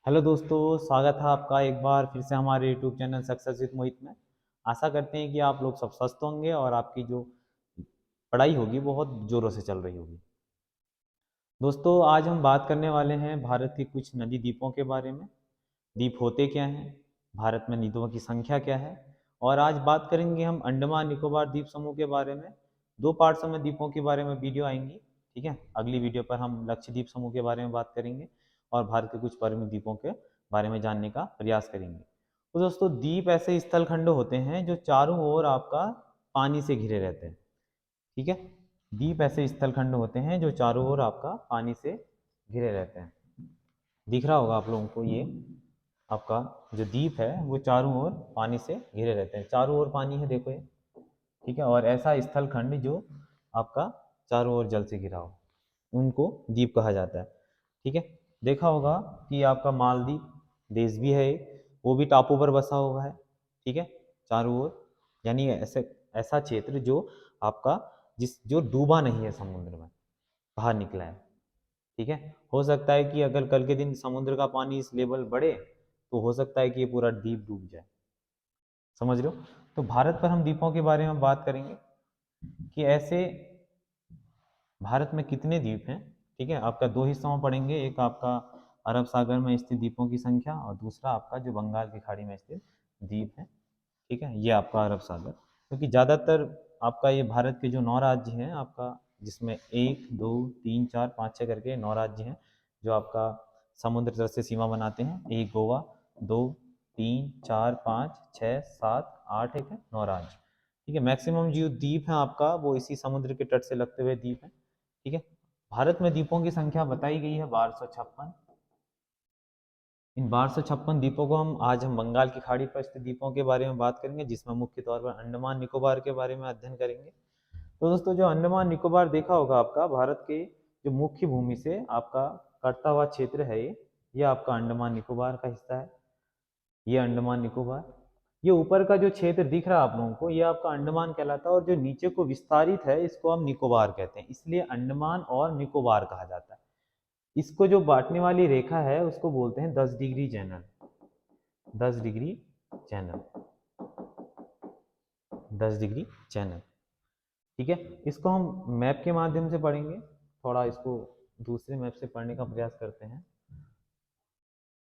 Hello दोस्तों, स्वागत है आपका एक बार फिर से हमारे यूट्यूब चैनल सक्सेस विद मोहित में। आशा करते हैं कि आप लोग सब स्वस्थ होंगे और आपकी जो पढ़ाई होगी बहुत ज़ोरों से चल रही होगी। दोस्तों, आज हम बात करने वाले हैं भारत के कुछ नदी द्वीपों के बारे में। द्वीप होते क्या हैं, भारत में नदियों की संख्या क्या है, और आज बात करेंगे हम अंडमान निकोबार द्वीप समूह के बारे में। दो पार्ट्स में द्वीपों के बारे में वीडियो आएंगी। ठीक है, अगली वीडियो पर हम लक्षद्वीप समूह के बारे में बात करेंगे और भारत के कुछ प्रमुख द्वीपों के बारे में जानने का प्रयास करेंगे। तो दोस्तों, द्वीप ऐसे स्थल खंड होते हैं जो चारों ओर आपका पानी से घिरे रहते हैं। ठीक है, द्वीप ऐसे स्थल खंड होते हैं जो चारों ओर आपका पानी से घिरे रहते हैं। दिख रहा होगा आप लोगों को, ये आपका जो द्वीप है वो चारों ओर पानी से घिरे रहते हैं। चारों ओर पानी है, देखो ये। ठीक है, और ऐसा स्थल खंड जो आपका चारों ओर जल से घिरा हो उनको द्वीप कहा जाता है। ठीक है, देखा होगा कि आपका मालदीव देश भी है एक, वो भी टापू पर बसा हुआ है। ठीक है, चारों ओर, यानी ऐसे ऐसा क्षेत्र जो आपका जो डूबा नहीं है समुद्र में, बाहर निकला है। ठीक है, हो सकता है कि अगर कल के दिन समुद्र का पानी इस लेवल बढ़े तो हो सकता है कि ये पूरा द्वीप डूब जाए। समझ रहे हो? तो भारत पर हम द्वीपों के बारे में बात करेंगे कि ऐसे भारत में कितने द्वीप हैं। ठीक है, आपका दो हिस्सों में पढ़ेंगे, एक आपका अरब सागर में स्थित द्वीपों की संख्या और दूसरा आपका जो बंगाल की खाड़ी में स्थित द्वीप है। ठीक है, ये आपका अरब सागर, क्योंकि ज़्यादातर आपका ये भारत के जो 9 राज्य हैं आपका, जिसमें 1 2 3 4 5 6 करके 9 राज्य हैं जो आपका समुद्र तट से सीमा बनाते हैं। एक गोवा, 2 3 4 5 6 7 8, एक है 9 राज्य। ठीक है, मैक्सिमम जो द्वीप हैं आपका वो इसी समुद्र के तट से लगते हुए द्वीप हैं। ठीक है, भारत में द्वीपों की संख्या बताई गई है 1256। इन 1256 द्वीपों को हम बंगाल की खाड़ी पर स्थित द्वीपों के बारे में बात करेंगे, जिसमें मुख्य तौर पर अंडमान निकोबार के बारे में अध्ययन करेंगे। तो दोस्तों, जो अंडमान निकोबार देखा होगा आपका, भारत के जो मुख्य भूमि से आपका कटता हुआ क्षेत्र है, ये आपका अंडमान निकोबार का हिस्सा है। ये अंडमान निकोबार, ये ऊपर का जो क्षेत्र दिख रहा है आप लोगों को, ये आपका अंडमान कहलाता है, और जो नीचे को विस्तारित है इसको हम निकोबार कहते हैं। इसलिए अंडमान और निकोबार कहा जाता है। इसको जो बांटने वाली रेखा है उसको बोलते हैं 10 degree channel. 10 degree channel, 10 degree channel. ठीक है, इसको हम मैप के माध्यम से पढ़ेंगे। थोड़ा इसको दूसरे मैप से पढ़ने का प्रयास करते हैं।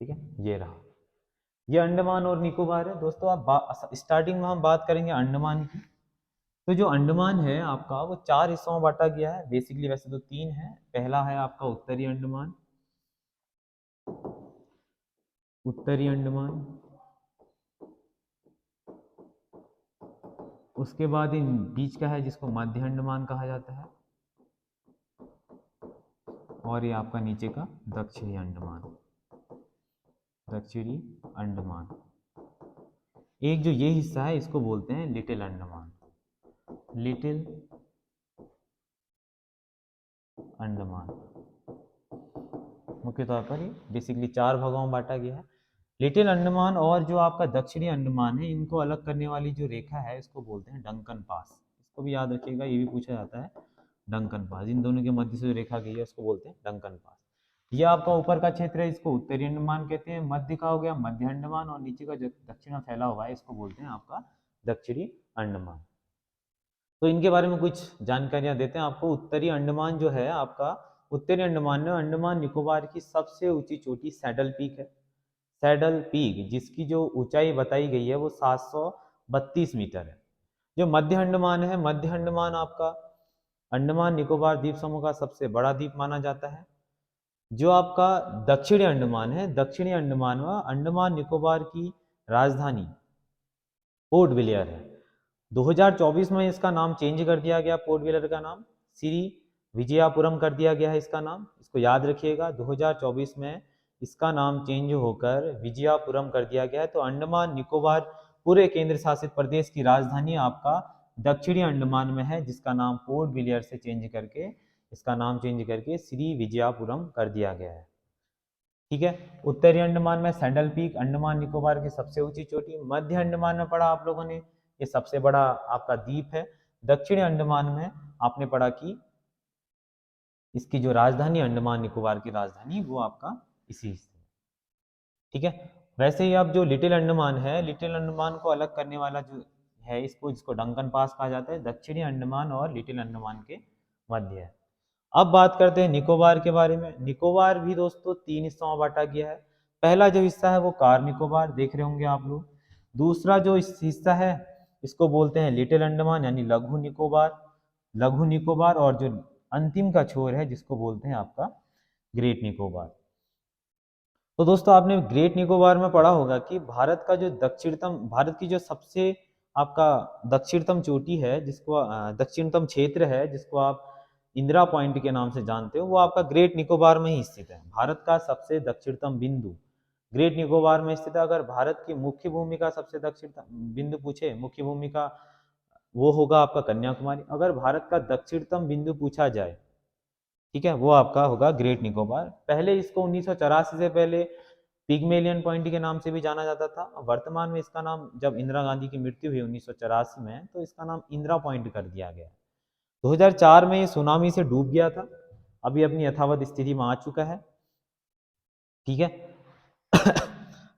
ठीक है, ये रहा, ये अंडमान और निकोबार है। दोस्तों, आप स्टार्टिंग में हम बात करेंगे अंडमान की। तो जो अंडमान है आपका वो 4 हिस्सों में बांटा गया है बेसिकली। वैसे तो 3 है। पहला है आपका उत्तरी अंडमान, उत्तरी अंडमान। उसके बाद इन बीच का है जिसको मध्य अंडमान कहा जाता है, और ये आपका नीचे का दक्षिणी अंडमान, दक्षिणी अंडमान। एक जो ये हिस्सा है इसको बोलते हैं लिटिल अंडमान, लिटिल अंडमान। मुख्य तौर पर ये बेसिकली 4 भागों में बांटा गया है। लिटिल अंडमान और जो आपका दक्षिणी अंडमान है, इनको अलग करने वाली जो रेखा है इसको बोलते हैं डंकन पास। इसको भी याद रखिएगा, ये भी पूछा जाता है। डंकन पास, इन दोनों के मध्य से जो रेखा गई है उसको बोलते हैं डंकन पास। ये आपका ऊपर का क्षेत्र है, इसको उत्तरी अंडमान कहते हैं। मध्य का हो गया मध्य अंडमान, और नीचे का जो दक्षिण में फैला हुआ है इसको बोलते हैं आपका दक्षिणी अंडमान। तो इनके बारे में कुछ जानकारियां देते हैं आपको। उत्तरी अंडमान जो है आपका, उत्तरी अंडमान में अंडमान निकोबार की सबसे ऊंची चोटी सैडल पीक है। सैडल पीक, जिसकी जो ऊंचाई बताई गई है वो 732 मीटर है। जो मध्य अंडमान है, मध्य अंडमान आपका अंडमान निकोबार द्वीप समूह का सबसे बड़ा द्वीप माना जाता है। जो आपका दक्षिणी अंडमान है, दक्षिणी अंडमान में अंडमान निकोबार की राजधानी पोर्ट ब्लेयर है। 2024 में इसका नाम चेंज कर दिया गया, पोर्ट ब्लेयर का नाम श्री विजयापुरम कर दिया गया है इसका नाम। इसको याद रखिएगा, 2024 में इसका नाम चेंज होकर विजयापुरम कर दिया गया है। तो अंडमान निकोबार पूरे केंद्र शासित प्रदेश की राजधानी आपका दक्षिणी अंडमान में है, जिसका नाम पोर्ट ब्लेयर से चेंज करके, इसका नाम चेंज करके श्री विजयापुरम कर दिया गया है। ठीक है, उत्तरी अंडमान में सैडल पीक अंडमान निकोबार की सबसे ऊंची चोटी। मध्य अंडमान में पढ़ा आप लोगों ने, ये सबसे बड़ा आपका द्वीप है। दक्षिणी अंडमान में आपने पढ़ा कि इसकी जो राजधानी अंडमान निकोबार की राजधानी वो आपका इसी ठीक है। वैसे ही अब जो लिटिल अंडमान है, लिटिल अंडमान को अलग करने वाला जो है, इसको जिसको डंकन पास कहा जाता है, दक्षिणी अंडमान और लिटिल अंडमान के मध्य है। अब बात करते हैं निकोबार के बारे में। निकोबार भी दोस्तों 3 हिस्सों में बांटा गया है। पहला जो हिस्सा है वो कार निकोबार, देख रहे होंगे आप लोग। दूसरा जो इस हिस्सा है इसको बोलते हैं लिटिल अंडमान यानी लघु निकोबार, लघु निकोबार। और जो अंतिम का छोर है जिसको बोलते हैं आपका ग्रेट निकोबार। तो दोस्तों आपने ग्रेट निकोबार में पढ़ा होगा कि भारत का जो दक्षिणतम, भारत की जो सबसे आपका दक्षिणतम चोटी है, जिसको दक्षिणतम क्षेत्र है जिसको आप इंदिरा पॉइंट के नाम से जानते हो, वो आपका ग्रेट निकोबार में ही स्थित है। भारत का सबसे दक्षिणतम बिंदु ग्रेट निकोबार में स्थित है। अगर भारत की मुख्य भूमि का सबसे दक्षिणतम बिंदु पूछे, मुख्य भूमि का, वो होगा आपका कन्याकुमारी। अगर भारत का दक्षिणतम बिंदु पूछा जाए, ठीक है, वो आपका होगा ग्रेट निकोबार। पहले इसको 1984 से पहले पिग्मेलियन पॉइंट के नाम से भी जाना जाता था। वर्तमान में इसका नाम, जब इंदिरा गांधी की मृत्यु हुई 1984 में, तो इसका नाम इंदिरा पॉइंट कर दिया गया। 2004 में ये सुनामी से डूब गया था, अभी अपनी यथावत स्थिति में आ चुका है। ठीक है।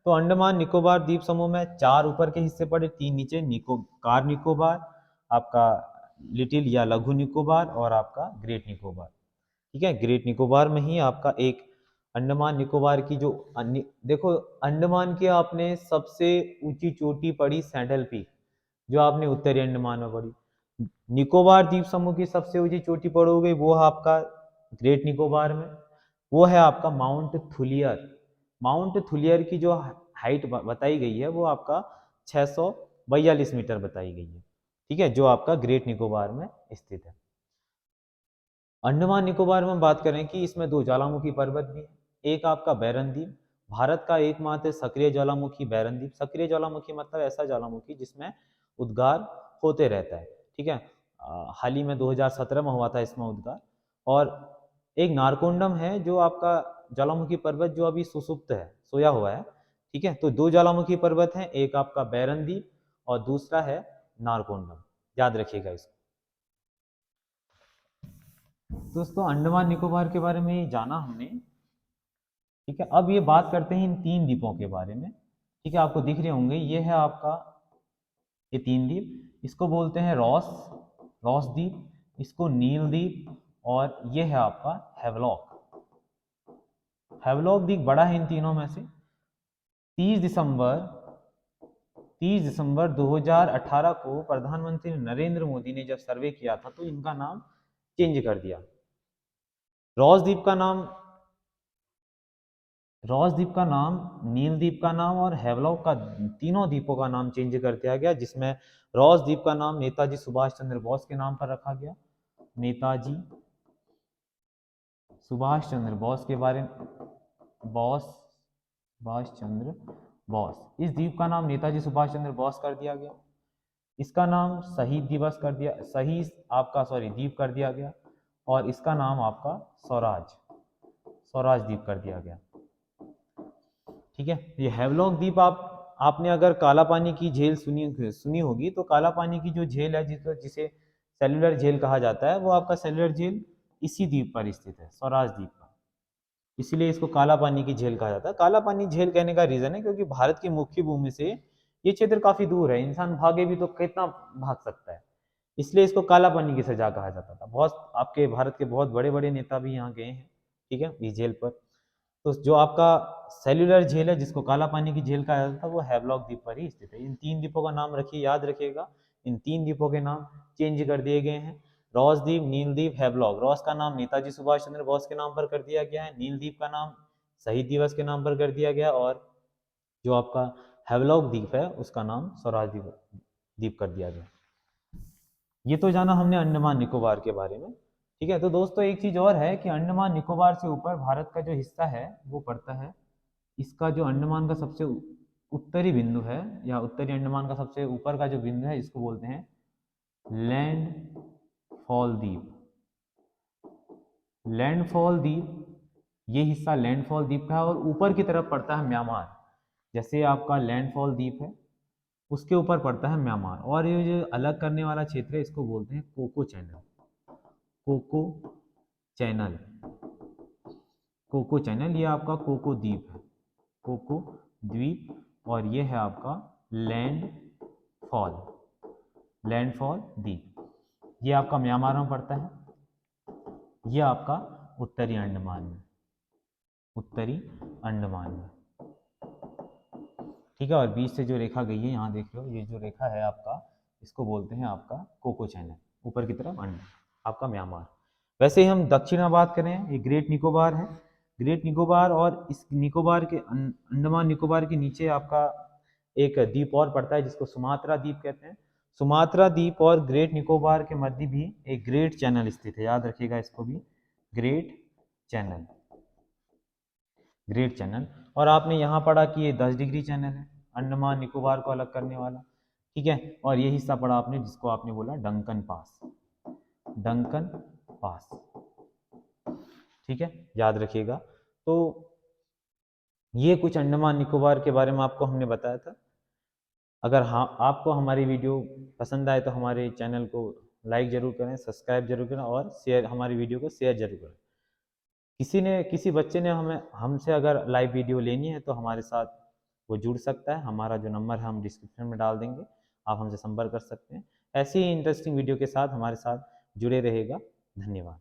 तो अंडमान निकोबार द्वीप समूह में 4 ऊपर के हिस्से पड़े, 3 नीचे। कार निकोबार, आपका लिटिल या लघु निकोबार, और आपका ग्रेट निकोबार। ठीक है। ग्रेट निकोबार में ही आपका एक अंडमान निकोबार की जो देखो, अंडमान की आपने सबसे ऊंची चोटी पड़ी सैडल पीक, जो आपने उत्तरी अंडमान में पड़ी। निकोबार द्वीप समूह की सबसे ऊंची चोटी पड़ोगे वो है आपका ग्रेट निकोबार में, वो है आपका माउंट थुलियर। माउंट थुलियर की जो हाइट बताई गई है वो आपका 642 मीटर बताई गई है। ठीक है, जो आपका ग्रेट निकोबार में स्थित है। अंडमान निकोबार में हम बात करें कि इसमें 2 ज्वालामुखी पर्वत भी है। एक आपका बैरन द्वीप, भारत का एकमात्र सक्रिय ज्वालामुखी बैरन द्वीप। सक्रिय ज्वालामुखी मतलब ऐसा ज्वालामुखी जिसमें उद्गार होते रहता है। ठीक है। हाल ही में 2017 में हुआ था इसमें उद्गार। और एक नारकोंडम है जो आपका ज्वालामुखी पर्वत जो अभी सुसुप्त है, सोया हुआ है। ठीक है। तो 2 ज्वालामुखी पर्वत हैं, एक आपका बैरन द्वीप और दूसरा है नारकोंडम। याद रखिएगा इसको। दोस्तों अंडमान निकोबार के बारे में जाना हमने। ठीक है। अब ये बात करते हैं इन 3 द्वीपों के बारे में। ठीक है, आपको दिख रहे होंगे, ये है आपका, ये 3 द्वीप, इसको बोलते हैं रॉस, रॉस द्वीप, इसको नील द्वीप, और ये है आपका हैवलॉक। हैवलॉक द्वीप बड़ा है इन तीनों में से। 30 दिसंबर 2018 को प्रधानमंत्री नरेंद्र मोदी ने जब सर्वे किया था तो इनका नाम चेंज कर दिया। रॉस द्वीप का नाम, रॉस द्वीप का नाम, नील द्वीप का नाम और हैवलॉक का, तीनों द्वीपों का नाम चेंज कर दिया गया, जिसमें रॉस द्वीप का नाम नेताजी सुभाष चंद्र बोस के नाम पर रखा गया। नेताजी सुभाष चंद्र बोस के बारे में, बोस, सुभाष चंद्र बोस, इस द्वीप का नाम नेताजी सुभाष चंद्र बोस कर दिया गया। इसका नाम शहीद दिवस कर दिया, शहीद आपका द्वीप कर दिया गया। और इसका नाम आपका स्वराज, स्वराज द्वीप कर दिया गया। ठीक है। ये हैवलॉक द्वीप आपने अगर काला पानी की झील सुनी होगी, तो काला पानी की जो झील है जिसे सेल्युलर झील कहा जाता है, वो आपका सेल्युलर झील इसी द्वीप पर स्थित है, स्वराज द्वीप पर। इसलिए इसको काला पानी की झील कहा जाता है। काला पानी झील कहने का रीजन है क्योंकि भारत की मुख्य भूमि से ये क्षेत्र काफी दूर है, इंसान भागे भी तो कितना भाग सकता है, इसलिए इसको काला पानी की सजा कहा जाता था। बहुत आपके भारत के बहुत बड़े बड़े नेता भी यहाँ गए हैं। ठीक है, इस झील पर। तो जो आपका सेल्युलर झील है जिसको काला पानी की झील कहा जाता था, वो हैवलॉक द्वीप पर ही स्थित है। इन 3 द्वीपों का नाम रखिए, याद रखिएगा। इन 3 द्वीपों के नाम चेंज कर दिए गए हैं, रॉस द्वीप, नील द्वीप, हैवलॉक। रॉस का नाम नेताजी सुभाष चंद्र बोस के नाम पर कर दिया गया है, नील द्वीप का नाम शहीद दिवस के नाम पर कर दिया गया, और जो आपका हैवलॉक द्वीप है उसका नाम स्वराज द्वीप कर दिया गया। ये तो जाना हमने अंडमान निकोबार के बारे में। ठीक है। तो दोस्तों एक चीज और है कि अंडमान निकोबार से ऊपर भारत का जो हिस्सा है वो पड़ता है, इसका जो अंडमान का सबसे उत्तरी बिंदु है, या उत्तरी अंडमान का सबसे ऊपर का जो बिंदु है, इसको बोलते हैं लैंडफॉल द्वीप। लैंडफॉल द्वीप, ये हिस्सा लैंडफॉल द्वीप का है, और ऊपर की तरफ पड़ता है म्यांमार। जैसे आपका लैंडफॉल द्वीप है, उसके ऊपर पड़ता है म्यांमार। और ये जो अलग करने वाला क्षेत्र है इसको बोलते हैं Coco Chanel. Coco Chanel, Coco Chanel, ये आपका कोको द्वीप है, कोको द्वीप और ये है आपका लैंडफॉल, लैंडफॉल द्वीप। ये आपका म्यांमार में पड़ता है, ये आपका उत्तरी अंडमान में, उत्तरी अंडमान में, ठीक है। और बीच से जो रेखा गई है यहाँ देख लो, ये जो रेखा है आपका, इसको बोलते हैं आपका कोको चैनल, ऊपर की तरफ आपका म्यांमार। वैसे ही हम दक्षिण में बात करें, ये ग्रेट निकोबार है, ग्रेट निकोबार, और इस निकोबार के अंडमान निकोबार के नीचे आपका एक द्वीप और पड़ता है जिसको सुमात्रा द्वीप कहते हैं। सुमात्रा द्वीप और ग्रेट निकोबार के मध्य भी एक ग्रेट चैनल स्थित है, याद रखिएगा इसको भी, ग्रेट चैनल, ग्रेट चैनल। और आपने यहाँ पढ़ा कि ये 10 डिग्री चैनल है, अंडमान निकोबार को अलग करने वाला, ठीक है। और ये हिस्सा पढ़ा आपने जिसको आपने बोला डंकन पास, डंकन पास, ठीक है, याद रखिएगा। तो ये कुछ अंडमान निकोबार के बारे में आपको हमने बताया था। अगर हाँ आपको हमारी वीडियो पसंद आए तो हमारे चैनल को लाइक जरूर करें, सब्सक्राइब जरूर करें और शेयर, हमारी वीडियो को शेयर जरूर करें। किसी बच्चे ने हमसे अगर लाइव वीडियो लेनी है तो हमारे साथ वो जुड़ सकता है, हमारा जो नंबर है हम डिस्क्रिप्शन में डाल देंगे, आप हमसे संपर्क कर सकते हैं। ऐसी ही इंटरेस्टिंग वीडियो के साथ हमारे साथ जुड़े रहेगा। धन्यवाद।